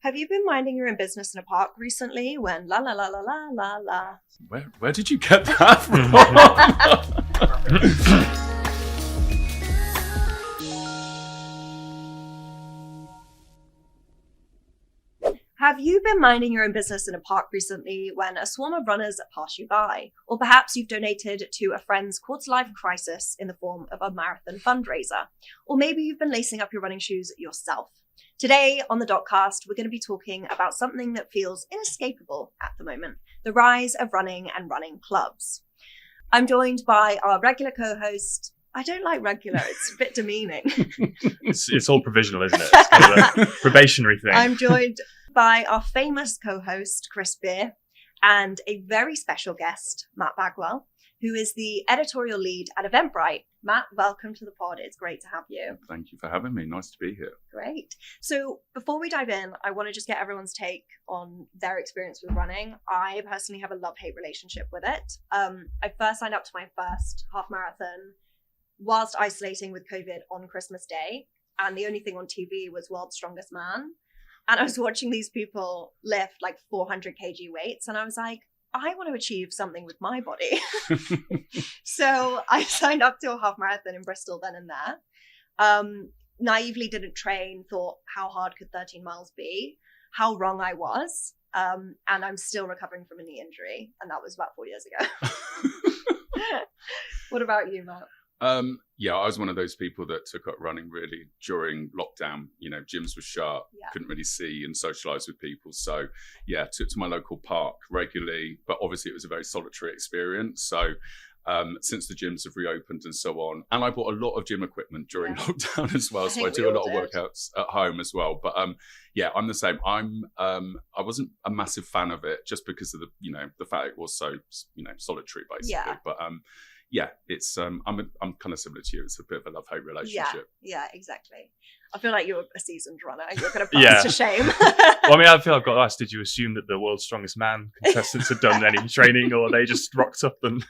Have you been minding your own business in a park recently when la la la la la la la? Where did you get that from? Have you been minding your own business in a park recently when a swarm of runners pass you by? Or perhaps you've donated to a friend's quarter-life crisis in the form of a marathon fundraiser. Or maybe you've been lacing up your running shoes yourself. Today on The Dotcast, we're going to be talking about something that feels inescapable at the moment, the rise of running and running clubs. I'm joined by our regular co-host. I don't like regular, it's a bit demeaning. It's all provisional, isn't it? It's kind of a probationary thing. I'm joined by our famous co-host, Chris Beer, and a very special guest, Matt Bagwell, who is the editorial lead at Eventbrite. Matt, welcome to the pod. It's great to have you. Thank you for having me. Nice to be here. Great. So before we dive in, I want to just get everyone's take on their experience with running. I personally have a love-hate relationship with it. I first signed up to my first half marathon whilst isolating with COVID on Christmas Day. And the only thing on TV was World's Strongest Man. And I was watching these people lift like 400 kg weights. And I was like, I want to achieve something with my body. So I signed up to a half marathon in Bristol then and there. Naively didn't train, thought, how hard could 13 miles be? How wrong I was. And I'm still recovering from a knee injury. And that was about 4 years ago. What about you, Matt? Yeah, I was one of those people that took up running really during lockdown. You know, gyms were shut, couldn't really see and socialize with people. So yeah, took to my local park regularly, but obviously it was a very solitary experience. So since the gyms have reopened and so on, and I bought a lot of gym equipment during lockdown as well. So I do a lot of workouts at home as well. But yeah, I'm the same. I wasn't a massive fan of it just because of the fact it was so, solitary basically. Yeah. But yeah, it's I'm kind of similar to you. It's a bit of a love-hate relationship. Yeah, exactly. I feel like you're a seasoned runner. You're going to put us to shame. Well, I mean, I feel I've got to ask, did you assume that the World's Strongest Man contestants had done any training, or they just rocked up and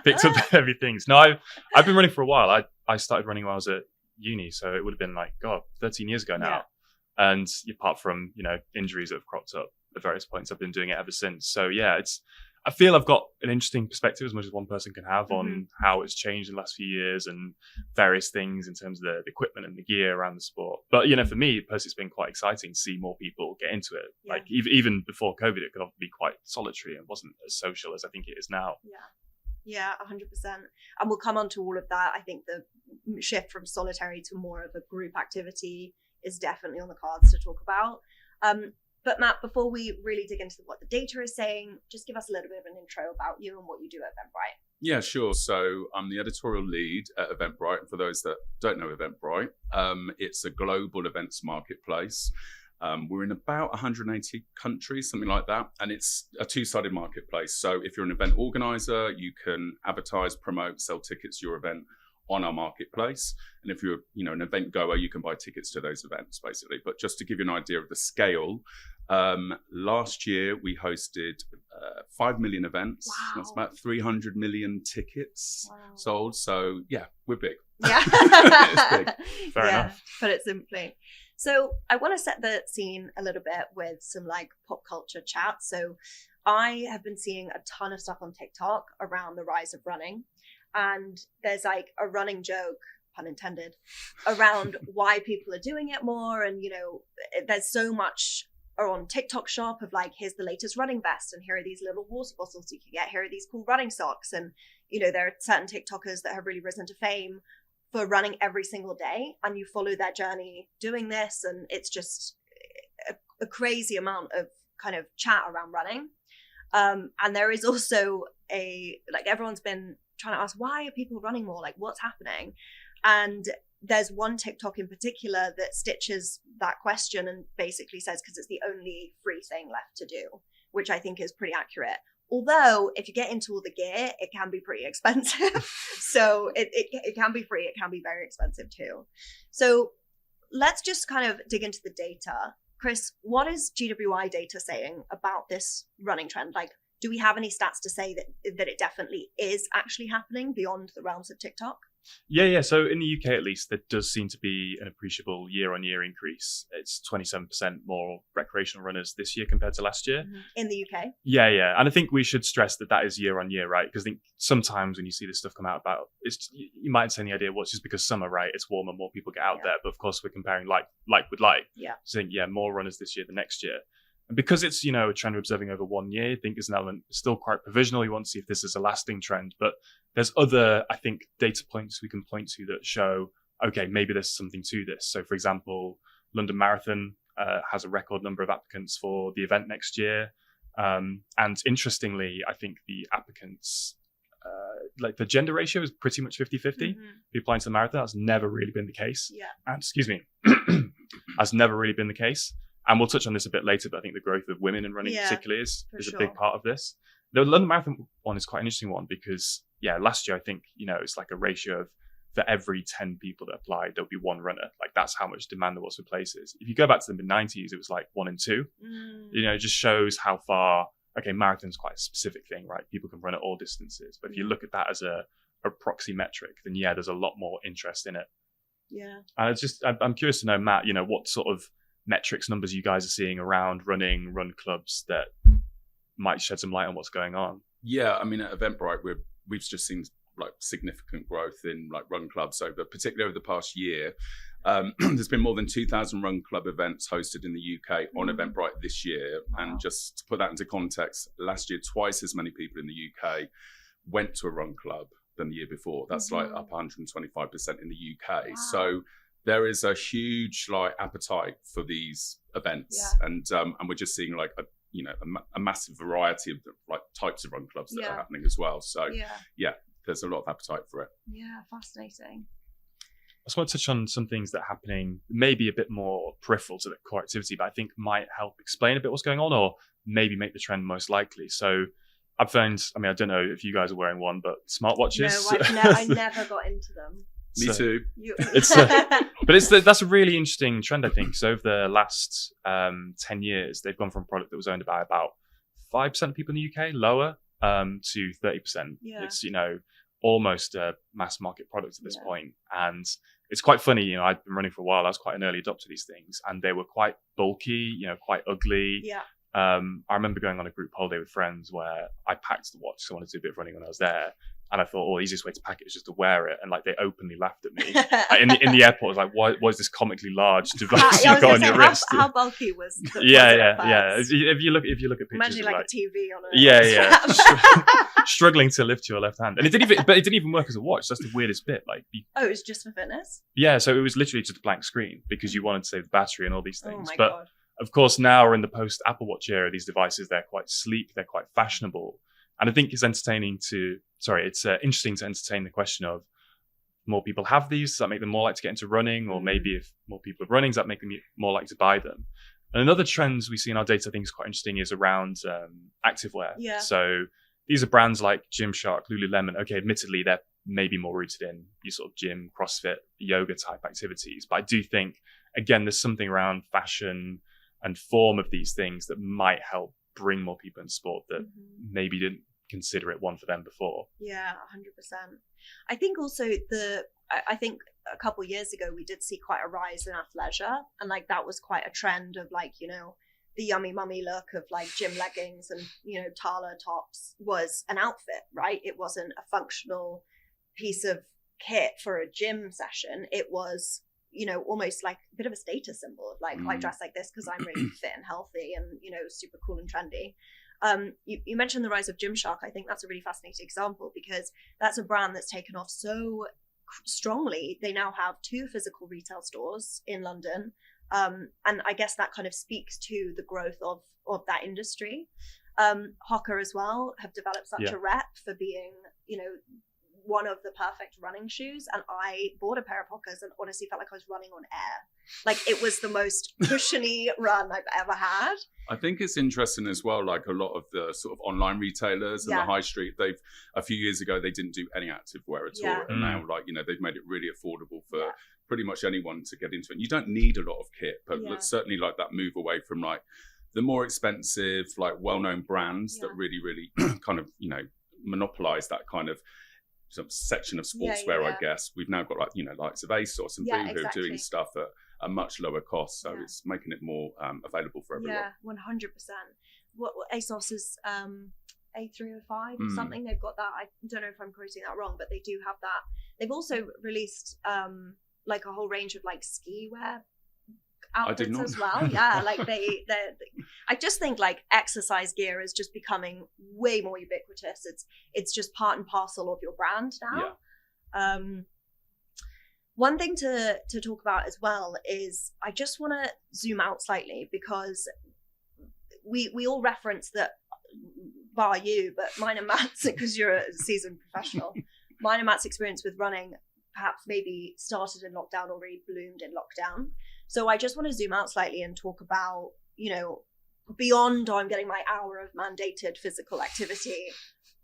picked up heavy things? No, I've been running for a while. I started running when I was at uni, so it would have been 13 years ago now. Yeah. And apart from, injuries that have cropped up at various points, I've been doing it ever since. So yeah, I feel I've got an interesting perspective, as much as one person can have, on how it's changed in the last few years and various things in terms of the equipment and the gear around the sport. But, for me, personally, it's been quite exciting to see more people get into it. Yeah. Like, even before COVID, it could often be quite solitary and wasn't as social as I think it is now. Yeah, 100%. And we'll come on to all of that. I think the shift from solitary to more of a group activity is definitely on the cards to talk about. But Matt, before we really dig into what the data is saying, just give us a little bit of an intro about you and what you do at Eventbrite. Yeah, sure. So I'm the editorial lead at Eventbrite. For those that don't know Eventbrite, it's a global events marketplace. We're in about 180 countries, something like that. And it's a two-sided marketplace. So if you're an event organizer, you can advertise, promote, sell tickets to your event on our marketplace. And if you're an event goer, you can buy tickets to those events basically. But just to give you an idea of the scale, last year we hosted 5 million events. Wow. That's about 300 million tickets sold. So yeah, we're big. Yeah. It's big. Fair enough. Put it simply. So I want to set the scene a little bit with some pop culture chat. So I have been seeing a ton of stuff on TikTok around the rise of running. And there's a running joke, pun intended, around why people are doing it more. And, there's so much on TikTok shop of here's the latest running vest. And here are these little water bottles you can get. Here are these cool running socks. And, there are certain TikTokers that have really risen to fame for running every single day. And you follow their journey doing this. And it's just a crazy amount of kind of chat around running. And there is also everyone's been trying to ask, why are people running more? What's happening? And there's one TikTok in particular that stitches that question and basically says, because it's the only free thing left to do, which I think is pretty accurate. Although if you get into all the gear, it can be pretty expensive. So it can be free. It can be very expensive too. So let's just kind of dig into the data. Chris, what is GWI data saying about this running trend? Do we have any stats to say that it definitely is actually happening beyond the realms of TikTok? Yeah. So in the UK, at least, there does seem to be an appreciable year-on-year increase. It's 27% more recreational runners this year compared to last year. In the UK. Yeah. And I think we should stress that is year-on-year, right? Because I think sometimes when you see this stuff come out about, you might say the idea, well, it's just because summer, right? It's warmer, more people get out there. But of course, we're comparing like with like. Yeah. So I think, more runners this year than next year. And because it's, a trend we're observing over 1 year, I think there's an element still quite provisional. You want to see if this is a lasting trend. But there's other, I think, data points we can point to that show, okay, maybe there's something to this. So, for example, London Marathon has a record number of applicants for the event next year. And interestingly, I think the applicants, like the gender ratio is pretty much 50-50. Be applying to the marathon, that's never really been the case. Yeah. And, has never really been the case. And we'll touch on this a bit later, but I think the growth of women in running particularly is a big part of this. The London Marathon one is quite an interesting one because, last year I think, it's like a ratio of for every 10 people that applied, there'll be one runner. Like that's how much demand there was for places. If you go back to the mid-90s, it was like 1 in 2. It just shows how far, marathon's quite a specific thing, right? People can run at all distances. But if you look at that as a proxy metric, then there's a lot more interest in it. Yeah. And I'm curious to know, Matt, what sort of metrics, numbers you guys are seeing around run clubs that might shed some light on what's going on. Yeah, I mean, at Eventbrite, we've just seen like significant growth in like run clubs particularly over the past year. There's been more than 2,000 run club events hosted in the UK on Eventbrite this year. Wow. And just to put that into context, last year, twice as many people in the UK went to a run club than the year before. That's like up 125% in the UK. Wow. So there is a huge appetite for these events, and we're just seeing a massive variety of types of run clubs that are happening as well. So there's a lot of appetite for it. Yeah, fascinating. I just want to touch on some things that are happening, maybe a bit more peripheral to the core activity, but I think might help explain a bit what's going on, or maybe make the trend most likely. So I've found, I don't know if you guys are wearing one, but smartwatches. No, I never got into them. Me too. That's a really interesting trend, I think. So over the last 10 years, they've gone from a product that was owned by about 5% of people in the UK, lower, to 30%. Yeah. It's, almost a mass market product at this point. And it's quite funny, I'd been running for a while. I was quite an early adopter of these things, and they were quite bulky, quite ugly. Yeah. I remember going on a group holiday with friends where I packed the watch because I wanted to do a bit of running when I was there. And I thought, the easiest way to pack it is just to wear it. And they openly lauged at me. in the airport, I was like, why is this comically large device you've got on your wrist? How bulky was the Yeah. If you look at pictures, imagine a TV on a struggling to lift your left hand. And it didn't even work as a watch. That's the weirdest bit. It was just for fitness? Yeah, so it was literally just a blank screen because you wanted to save the battery and all these things. Oh my God. Of course, now we're in the post Apple Watch era. These devices, they're quite sleek, they're quite fashionable. And I think it's interesting to entertain the question of more people have these, does that make them more likely to get into running? Or maybe if more people are running, does that make them more likely to buy them? And another trend we see in our data I think is quite interesting is around activewear. Yeah. So these are brands like Gymshark, Lululemon. Okay, admittedly, they're maybe more rooted in your sort of gym, CrossFit, yoga type activities. But I do think, again, there's something around fashion and form of these things that might help bring more people in sport that maybe didn't consider it one for them before. Yeah, 100%. I think also I think a couple of years ago we did see quite a rise in athleisure, and that was quite a trend of the yummy mummy look of gym leggings and Tala tops was an outfit, right? It wasn't a functional piece of kit for a gym session. It was almost like a bit of a status symbol of I dress like this because I'm really fit and healthy and super cool and trendy. You mentioned the rise of Gymshark. I think that's a really fascinating example because that's a brand that's taken off so strongly. They now have 2 physical retail stores in London. And I guess that kind of speaks to the growth of that industry. Hoka as well have developed such a rep for being, one of the perfect running shoes. And I bought a pair of Hokas and honestly felt like I was running on air. It was the most cushiony run I've ever had. I think it's interesting as well, a lot of the sort of online retailers and the high street, a few years ago, they didn't do any activewear at all. And now, they've made it really affordable for pretty much anyone to get into it. You don't need a lot of kit, but certainly that move away from the more expensive, well-known brands that really, really kind of, monopolize that kind of some section of sportswear, I guess. We've now got likes of ASOS and Boohoo exactly. doing stuff at a much lower cost. So it's making it more available for everyone. Yeah, 100%. What ASOS is A305 or something. They've got that. I don't know if I'm quoting that wrong, but they do have that. They've also released like a whole range of like ski wear outfits as well. Yeah, like they I just think like exercise gear is just becoming way more ubiquitous. It's just part and parcel of your brand now. Yeah. One thing to talk about as well is I just want to zoom out slightly, because we all reference that, bar you, but mine and Matt's, because you're a seasoned professional, mine and Matt's experience with running perhaps maybe started in lockdown or really bloomed in lockdown. So I just want to zoom out slightly and talk about, beyond I'm getting my hour of mandated physical activity,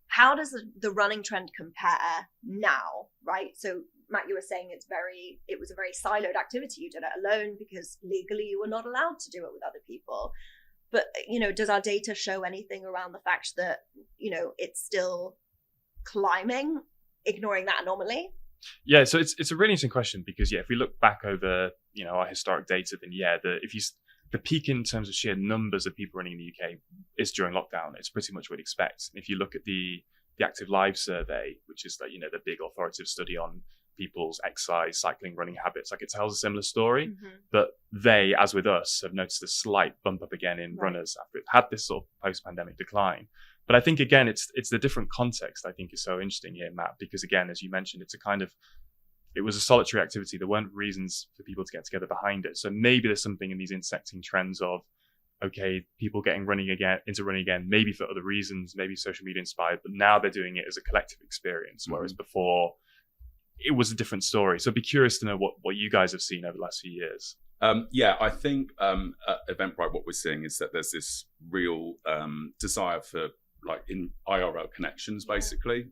how does the running trend compare now, right? So Matt, you were saying it was a very siloed activity. You did it alone because legally you were not allowed to do it with other people. But, does our data show anything around the fact that, it's still climbing, ignoring that anomaly? Yeah, so it's a really interesting question, because if we look back over our historic data, then the peak in terms of sheer numbers of people running in the UK is during lockdown. It's pretty much what we'd expect. If you look at the Active Live survey, which is the big authoritative study on people's exercise, cycling, running habits, like it tells a similar story. But they, as with us, have noticed a slight bump up again in runners after it had this sort of post-pandemic decline. But I think, again, it's the different context I think is so interesting here, Matt, because, again, as you mentioned, it was a solitary activity. There weren't reasons for people to get together behind it. So maybe there's something in these intersecting trends of, okay, people getting into running again, maybe for other reasons, maybe social media inspired, but now they're doing it as a collective experience, whereas before it was a different story. So I'd be curious to know what you guys have seen over the last few years. I think at Eventbrite, what we're seeing is that there's this real desire for like in IRL connections, basically.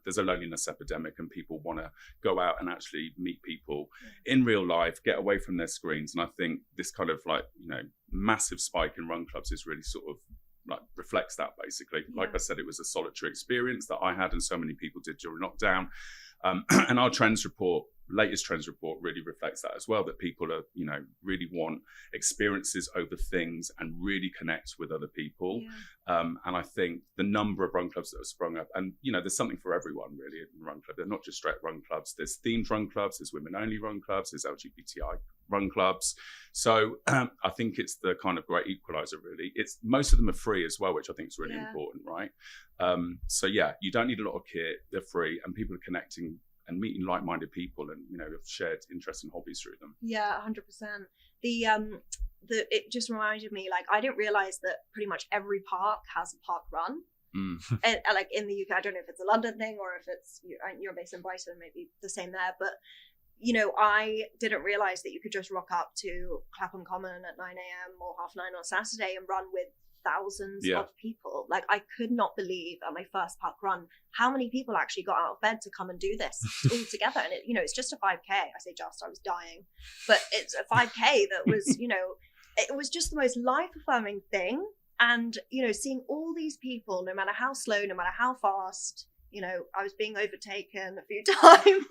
There's a loneliness epidemic, and people want to go out and actually meet people in real life, get away from their screens. And I think this kind of massive spike in run clubs is really sort of like reflects that, basically. Like I said, it was a solitary experience that I had and so many people did during lockdown. And our latest trends report really reflects that as well, that people are, really want experiences over things and really connect with other people. And I think the number of run clubs that have sprung up, and, there's something for everyone really in run club. They're not just straight run clubs. There's themed run clubs, there's women only run clubs, there's LGBTI run clubs. So I think it's the kind of great equalizer, really. Most of them are free as well, which I think is really important, right? You don't need a lot of kit, they're free, and people are connecting and meeting like-minded people, and have shared interests and hobbies through them. 100%. It just reminded me, like, I didn't realize that pretty much every park has a park run. And, like in the UK, I don't know if it's a London thing or if it's you're based in Brighton, maybe the same there, but I didn't realize that you could just rock up to Clapham Common at 9 a.m. or 9:30 on Saturday and run with thousands of people. Like, I could not believe at my first park run how many people actually got out of bed to come and do this all together. And it's just a 5K. I say I was dying, but it's a 5K that was it was just the most life-affirming thing. And seeing all these people, no matter how slow, no matter how fast, I was being overtaken a few times,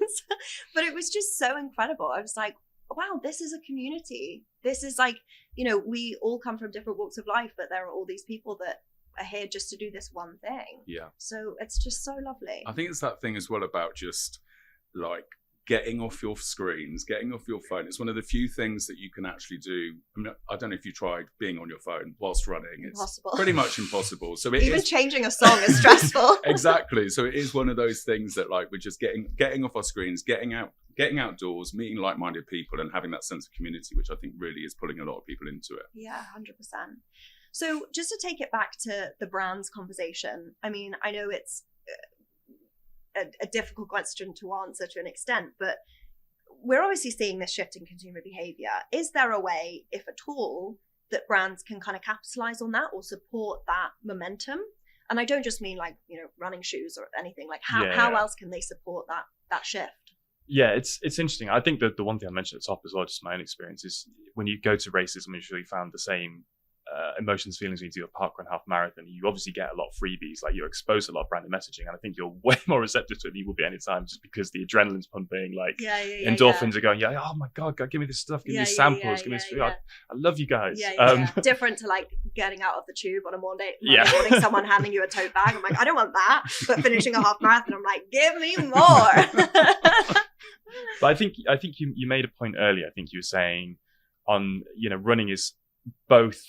but it was just so incredible. I was like, wow, this is a community. This is like, we all come from different walks of life, but there are all these people that are here just to do this one thing. Yeah. So it's just so lovely. I think it's that thing as well about just like getting off your screens, getting off your phone. It's one of the few things that you can actually do. I don't know if you tried being on your phone whilst running. Impossible. It's pretty much impossible. So even changing a song is stressful. Exactly. So it is one of those things that like we're just getting off our screens, getting outdoors, meeting like-minded people, and having that sense of community, which I think really is pulling a lot of people into it. Yeah, 100%. So just to take it back to the brands conversation, I mean, I know it's a difficult question to answer to an extent, but we're obviously seeing this shift in consumer behavior. Is there a way, if at all, that brands can kind of capitalize on that or support that momentum? And I don't just mean like, running shoes or anything. Like how else can they support that shift? Yeah, it's interesting. I think that the one thing I mentioned at the top as well, just my own experience, is when you go to races, I'm sure you found the same emotions, feelings when you do a parkrun half marathon. You obviously get a lot of freebies, like you're exposed to a lot of branded messaging, and I think you're way more receptive to it than you will be anytime, just because the adrenaline's pumping, like endorphins are going, oh my god, give me this stuff, give me these samples, give me this food. I love you guys. Different to like getting out of the tube on a Monday morning, someone handing you a tote bag. I'm like, I don't want that. But finishing a half marathon, I'm like, give me more. But I think you made a point earlier. I think you were saying running is both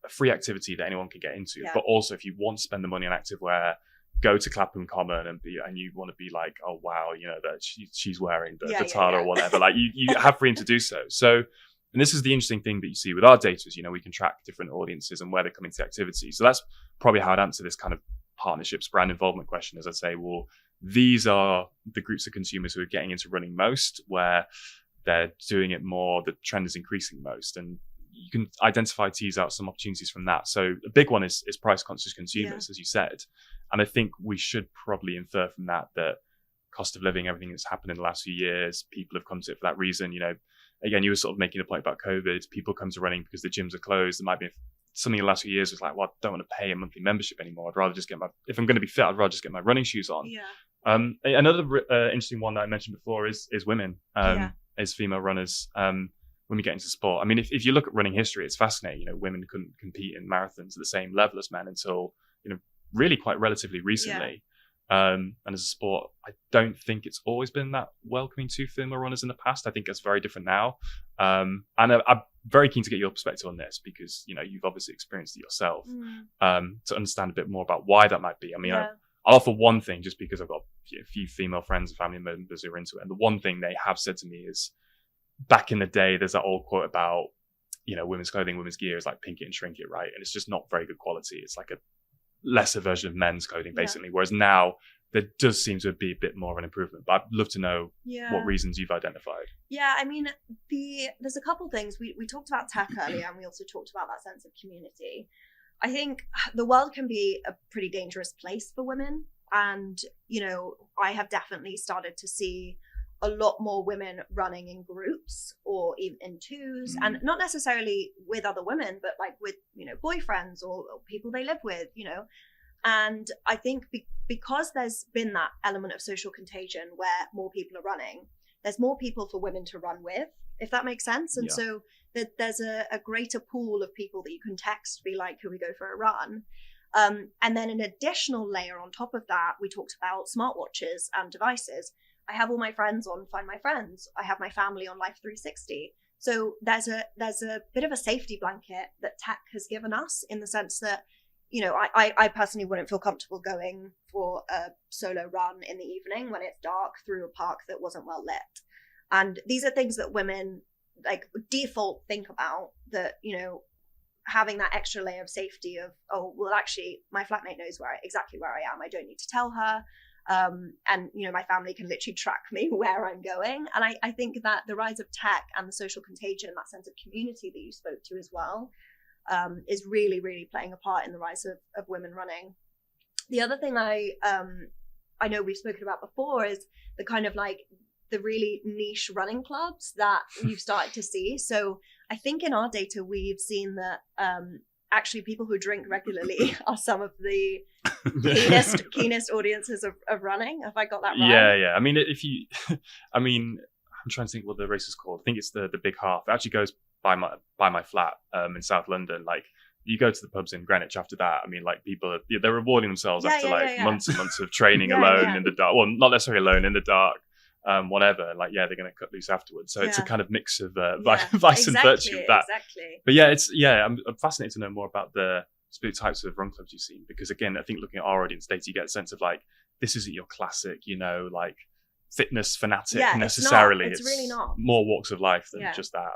a free activity that anyone can get into, but also if you want to spend the money on activewear, go to Clapham Common and you want to be like, oh wow, that she's wearing the Tala or whatever. Like you have freedom to do so. So, and this is the interesting thing that you see with our data is, we can track different audiences and where they're coming to activity. So that's probably how I'd answer this kind of partnerships, brand involvement question, as I'd say, well, these are the groups of consumers who are getting into running most, where they're doing it more, the trend is increasing most. And you can tease out some opportunities from that. So a big one is price conscious consumers, as you said. And I think we should probably infer from that cost of living, everything that's happened in the last few years, people have come to it for that reason. Again, you were sort of making a point about COVID. People come to running because the gyms are closed. There might be something in the last few years was like, well, I don't want to pay a monthly membership anymore. I'd rather just if I'm going to be fit, I'd rather just get my running shoes on. Another interesting one that I mentioned before is women, as female runners. When we get into sport, I mean, if you look at running history, it's fascinating. Women couldn't compete in marathons at the same level as men until really quite relatively recently. And as a sport, I don't think it's always been that welcoming to female runners in the past. I think it's very different now. And I'm very keen to get your perspective on this because you've obviously experienced it yourself, to understand a bit more about why that might be. I mean, I'll offer one thing just because I've got a few female friends and family members who are into it. And the one thing they have said to me is, back in the day, there's that old quote about, women's clothing, women's gear is like pink it and shrink it, right? And it's just not very good quality. It's like a lesser version of men's clothing, basically. Whereas now there does seem to be a bit more of an improvement. But I'd love to know what reasons you've identified. Yeah, I mean, there's a couple things. We talked about tech earlier, and we also talked about that sense of community. I think the world can be a pretty dangerous place for women. And, I have definitely started to see a lot more women running in groups or even in twos, and not necessarily with other women, but like with, boyfriends or people they live with, And I think because there's been that element of social contagion where more people are running, there's more people for women to run with, if that makes sense. And so there's a greater pool of people that you can text, be like, could we go for a run? And then an additional layer on top of that, we talked about smartwatches and devices. I have all my friends on Find My Friends. I have my family on Life 360. So there's a bit of a safety blanket that tech has given us, in the sense that, I personally wouldn't feel comfortable going for a solo run in the evening when it's dark through a park that wasn't well lit. And these are things that women like default think about, that, having that extra layer of safety of, oh, well, actually my flatmate knows exactly where I am. I don't need to tell her. And my family can literally track me where I'm going. And I think that the rise of tech and the social contagion, that sense of community that you spoke to as well, is really, really playing a part in the rise of women running. The other thing I know we've spoken about before is the kind of like the really niche running clubs that you've started to see. So I think in our data, we've seen that actually people who drink regularly are some of the keenest audiences of running. Have I got that right? Yeah. I mean, I'm trying to think what the race is called. I think it's the Big Half. It actually goes by my flat in South London. Like, you go to the pubs in Greenwich after that. I mean, like, people they're rewarding themselves after months and months of training alone in the dark. Well, not necessarily alone, in the dark. Whatever, like, they're going to cut loose afterwards. So it's a kind of mix of vice and virtue of that. Exactly. But I'm fascinated to know more about the specific types of run clubs you've seen, because again, I think looking at our audience data, you get a sense of like, this isn't your classic, like fitness fanatic necessarily. It's really not. More walks of life than just that.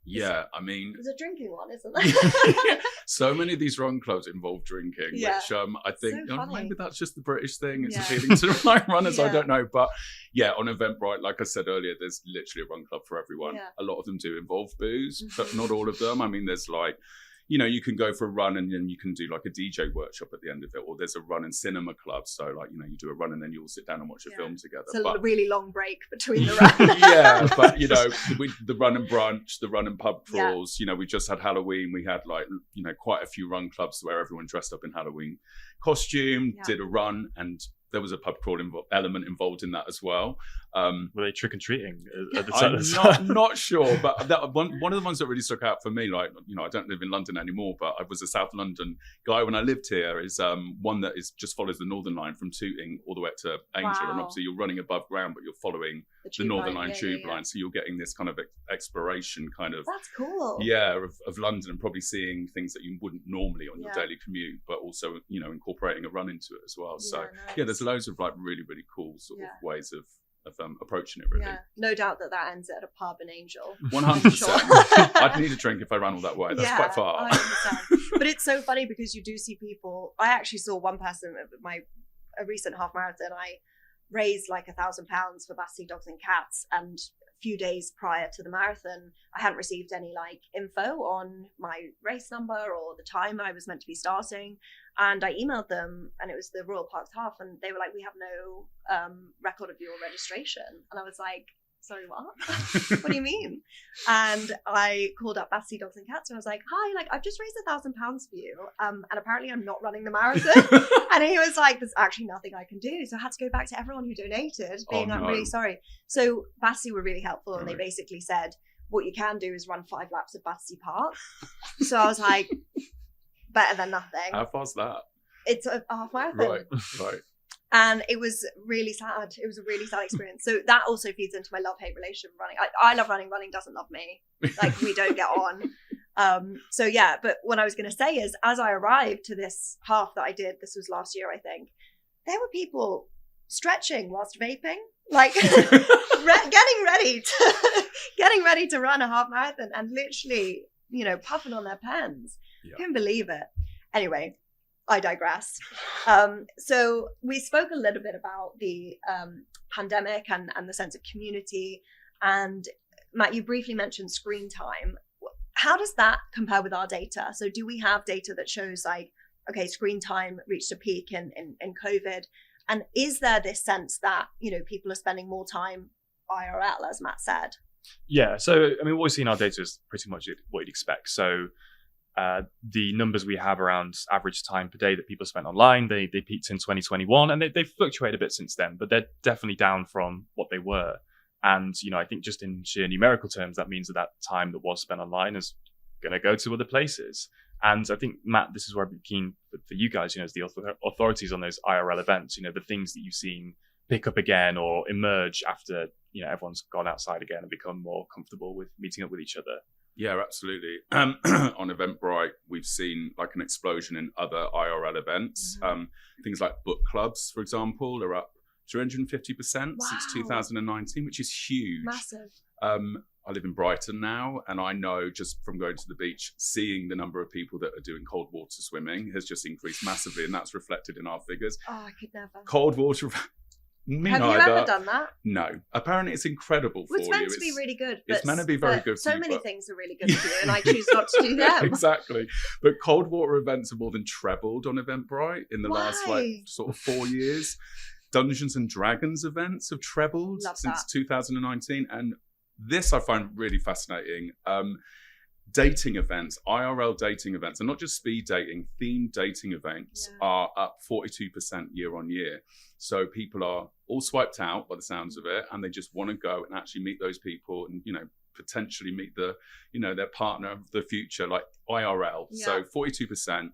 Yeah, I mean, there's a drinking one, isn't there? So many of these run clubs involve drinking, which I think maybe that's just the British thing. It's appealing to my runners. I don't know, but on Eventbrite, like I said earlier, there's literally a run club for everyone. A lot of them do involve booze, but not all of them. I mean, there's like, you can go for a run and then you can do like a DJ workshop at the end of it, or there's a run and cinema club. So like, you do a run and then you all sit down and watch a film together. It's a really long break between the run. Yeah, but the run and brunch, the run and pub crawls, we just had Halloween. We had like, quite a few run clubs where everyone dressed up in Halloween costume, did a run, and there was a pub crawl element involved in that as well. Were they trick and treating? I'm not sure, but one of the ones that really stuck out for me, like, I don't live in London anymore, but I was a South London guy when I lived here, is one that just follows the Northern Line from Tooting all the way up to Angel. And obviously you're running above ground, but you're following the Northern Line tube line. So you're getting this kind of exploration kind of. That's cool. Yeah, of London, and probably seeing things that you wouldn't normally on your daily commute, but also, incorporating a run into it as well. So there's loads of like really, really cool sort of ways of approaching it, really. Yeah, no doubt that ends at a pub in Angel. 100%. I'd need a drink if I ran all that way. That's quite far. I understand. But it's so funny because you do see people. I actually saw one person at a recent half marathon. I raised like £1,000 for Battersea Dogs and Cats, and a few days prior to the marathon, I hadn't received any like info on my race number or the time I was meant to be starting. And I emailed them, and it was the Royal Parks Half, and they were like, "We have no record of your registration." And I was like, "Sorry, what? What do you mean?" And I called up Battersea Dogs and Cats, and I was like, "Hi, like I've just raised £1,000 for you, and apparently I'm not running the marathon." And he was like, "There's actually nothing I can do." So I had to go back to everyone who donated, being like, "Really sorry." So Battersea were really helpful, and they basically said, "What you can do is run 5 laps of Battersea Park." So I was like, better than nothing. How far's that? It's a half marathon. Right. And it was really sad. It was a really sad experience. So that also feeds into my love-hate relationship with running. I love running. Running doesn't love me. Like, we don't get on. So yeah, but what I was going to say is, as I arrived to this half that I did, this was last year, I think, there were people stretching whilst vaping, like getting ready to run a half marathon, and literally, puffing on their pens. Couldn't believe it. Anyway, I digress. So we spoke a little bit about the pandemic and the sense of community. And Matt, you briefly mentioned screen time. How does that compare with our data? So do we have data that shows like, okay, screen time reached a peak in COVID? And is there this sense that, people are spending more time IRL, as Matt said? Yeah. So, I mean, what we see in our data is pretty much what you'd expect. So the numbers we have around average time per day that people spent online, they peaked in 2021, and they've fluctuated a bit since then, but they're definitely down from what they were. And, I think just in sheer numerical terms, that means that time that was spent online is going to go to other places. And I think, Matt, this is where I'd be keen for you guys, as the authorities on those IRL events, the things that you've seen pick up again or emerge after, everyone's gone outside again and become more comfortable with meeting up with each other. Yeah, absolutely. On Eventbrite, we've seen like an explosion in other IRL events. Mm-hmm. Things like book clubs, for example, are up 250% since 2019, which is huge. Massive. I live in Brighton now, and I know just from going to the beach, seeing the number of people that are doing cold water swimming has just increased massively, and that's reflected in our figures. Oh, I could never. Cold water. Have you ever done that? No. Apparently it's incredible for you. It's meant to be really good. But it's meant to be very good for you. So many things are really good for you, and I choose not to do them. Exactly. But cold water events have more than trebled on Eventbrite in the last sort of 4 years. Dungeons and Dragons events have trebled since 2019. And this I find really fascinating. Dating events, IRL dating events, and not just speed dating, themed dating events are up 42% year on year. So people are all swiped out by the sounds of it, and they just want to go and actually meet those people and, potentially meet their partner of the future, like IRL. Yeah. So 42%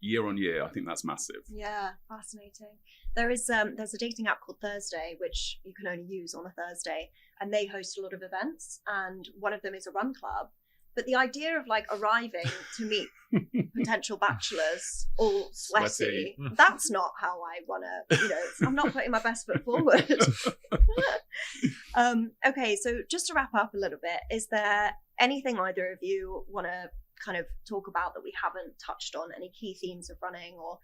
year on year, I think that's massive. Yeah, fascinating. There's a dating app called Thursday, which you can only use on a Thursday, and they host a lot of events, and one of them is a run club. But the idea of like arriving to meet potential bachelors all sweaty, that's not how I want to, I'm not putting my best foot forward. Okay, so just to wrap up a little bit, is there anything either of you want to kind of talk about that we haven't touched on? Any key themes of running, or,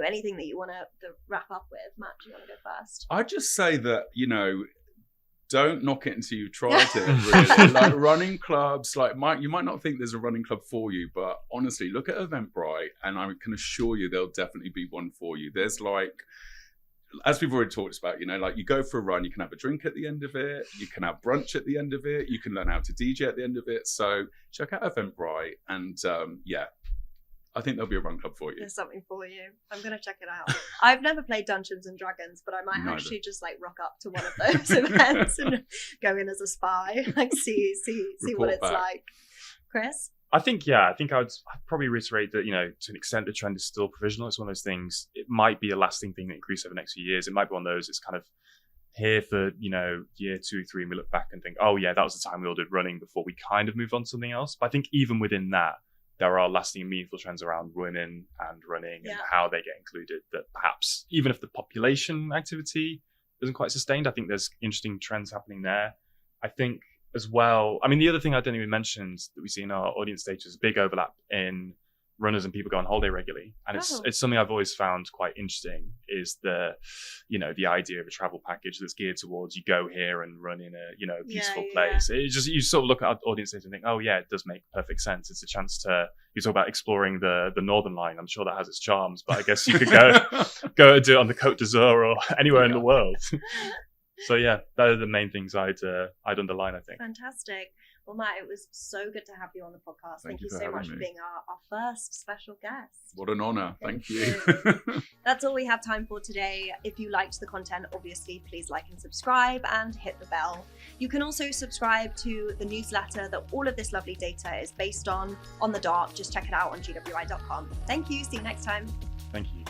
anything that you want to wrap up with? Matt, do you want to go first? I'd just say that, don't knock it until you've tried it, really. Like running clubs, like you might not think there's a running club for you, but honestly, look at Eventbrite and I can assure you there'll definitely be one for you. There's like, as we've already talked about, you know, like you go for a run, you can have a drink at the end of it, you can have brunch at the end of it, you can learn how to DJ at the end of it. So check out Eventbrite and yeah, I think there'll be a run club for you. There's something for you. I'm going to check it out. I've never played Dungeons and Dragons, but I might actually just like rock up to one of those events and go in as a spy, like see what it's like. Chris? I think I'd probably reiterate that, you know, to an extent, the trend is still provisional. It's one of those things, it might be a lasting thing that increases over the next few years. It might be one of those, it's kind of here for, you know, year 2, 3, and we look back and think, oh yeah, that was the time we all did running before we kind of moved on to something else. But I think even within that, there are lasting and meaningful trends around women and running and how they get included that perhaps, even if the population activity isn't quite sustained, I think there's interesting trends happening there. I think as well, I mean, the other thing I didn't even mention that we see in our audience data is big overlap in runners and people go on holiday regularly. And it's something I've always found quite interesting is the idea of a travel package that's geared towards you go here and run in a, you know, beautiful place. It just, you sort of look at our audience data and think, oh yeah, it does make perfect sense. It's a chance to, you talk about exploring the Northern Line. I'm sure that has its charms, but I guess you could go and do it on the Côte d'Azur or anywhere in the world. So yeah, those are the main things I'd underline, I think. Fantastic. Well, Matt, it was so good to have you on the podcast. Thank you so much for being our first special guest. What an honor. Thank you. That's all we have time for today. If you liked the content, obviously, please like and subscribe and hit the bell. You can also subscribe to the newsletter that all of this lovely data is based on The Dot. Just check it out on gwi.com. Thank you. See you next time. Thank you.